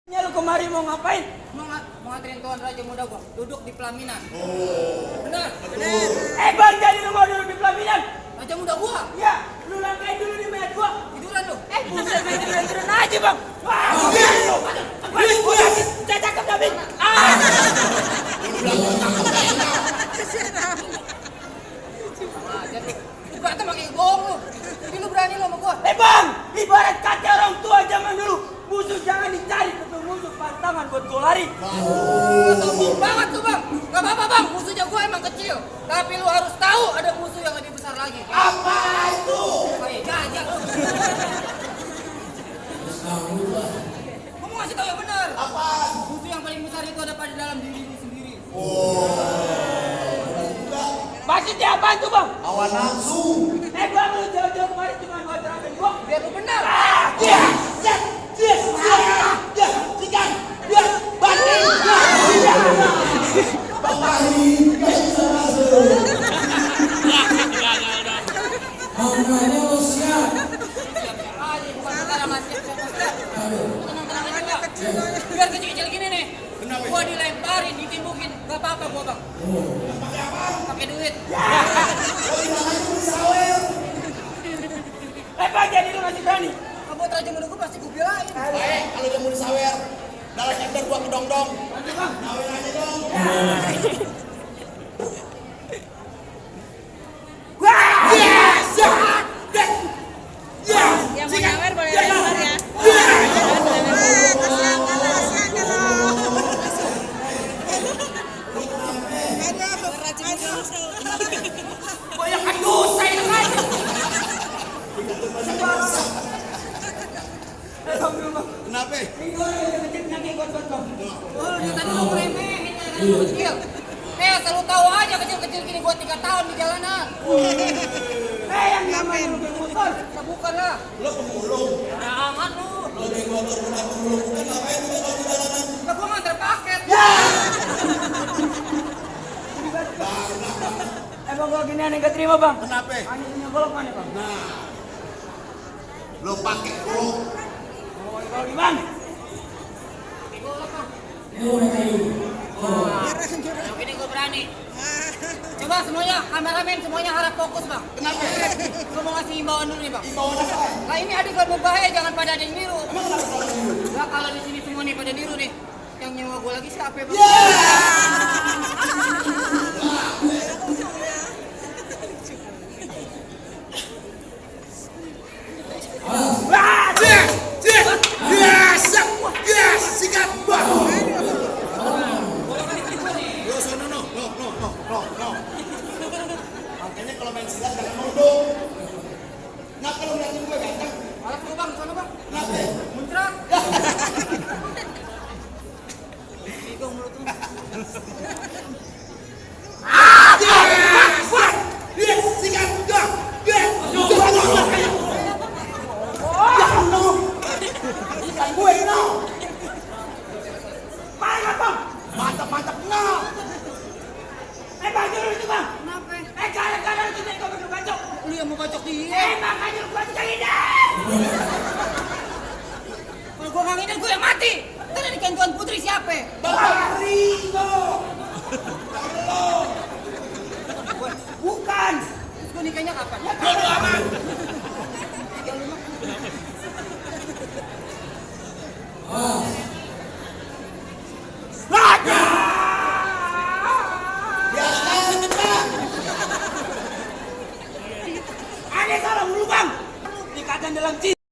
Lu kemari mau ngapain? Mau nganterin Tuan Raja Muda gua duduk di pelaminan. Benar. Bang, jadi lu mau duduk di pelaminan? Raja Muda gua. Ya, lu langkain dulu di mayat gua. Tiduran lu. Buset, main tiduran aja bang. Wah, lu. Saya cakep David. Jadi berantem pakai gong lu. Jadi lu berani lu sama gua. Bang, ibarat kata orang tua zaman dulu. Musuh jangan dicari, tapi musuh pantangan buat gua lari. Sombong banget tuh bang. Gak apa-apa bang, musuhnya gua emang kecil. Tapi lu harus tahu ada musuh yang lebih besar lagi. Apa itu? Kayak gajah lu. Kamu ngasih tahu yang benar. Apa? Musuh yang paling besar itu ada pada dalam diri lu sendiri. Maksudnya apaan tuh bang? Awan nafsu. Bang, lu jauh-jauh kemarin cuma buat terangin gua. Biar lu benar. Biar kecil-kecil gini nih. Gua dilemparin, ditimbukin, gak apa-apa gua bang. Pakai duit. Bang, jadi lu masih berani? Kamu Raja Muda gua pasti gua belain. Baik, kalau udah mau disawer, darah ember gua kedong-dong. Nawin aja dong. Yang mau nyawer boleh lempar ya. Banyak dosa ini kan. Kenapa? Oh, dia tadi mau remehin ya, kecil. Asal lu tahu aja kecil-kecil gini gua 3 tahun di jalanan. Yang namanya lu geng motor. Ya bukan lah. Lo pemulung. Ya aman lu. Lo geng motor bukan pemulung. Bukan ngapain lu kalau di jalanan? Lah gua nganter paket. Bang, kalau gini aneh gak terima bang. Kenapa? Aneh punya golok mana bang? Nah, lo pakai golok. Kalau gimana? Yang ini gua berani. Coba semuanya, kameramen semuanya harap fokus bang. Kenapa? Gua mau ngasih imbauan dulu nih bang. Imbauan apa? Nah ini adik gua berbahaya, jangan pada ada yang niru. Emang kenapa kalau niru? Lah kalau di sini semua nih pada niru nih. Yang nyewa gua lagi siapa ya bang? Sikat, bang. Lo sono no. Makanya kalau main silat jangan nunduk. Nah kalau ngeliatin gue ganteng. Malah gua bang, sana bang. Kenapa? Muncrat. Bingung mulut lu. Sikat, ikan gue no. Mantap no. Bang, dulu itu bang. Kenapa? Gara-gara itu nih kau berdua bacok. Lu yang mau bacok dia. Makanya lu bacok yang ini. Kalau gua nggak ngidam, gua yang mati. Tadi nikahin Tuan Putri siapa? Bang Ringo. Bukan. Terus gua nikahnya kapan? Bodo amat. Aneh salah mulu bang. Ikatan dalam cinta.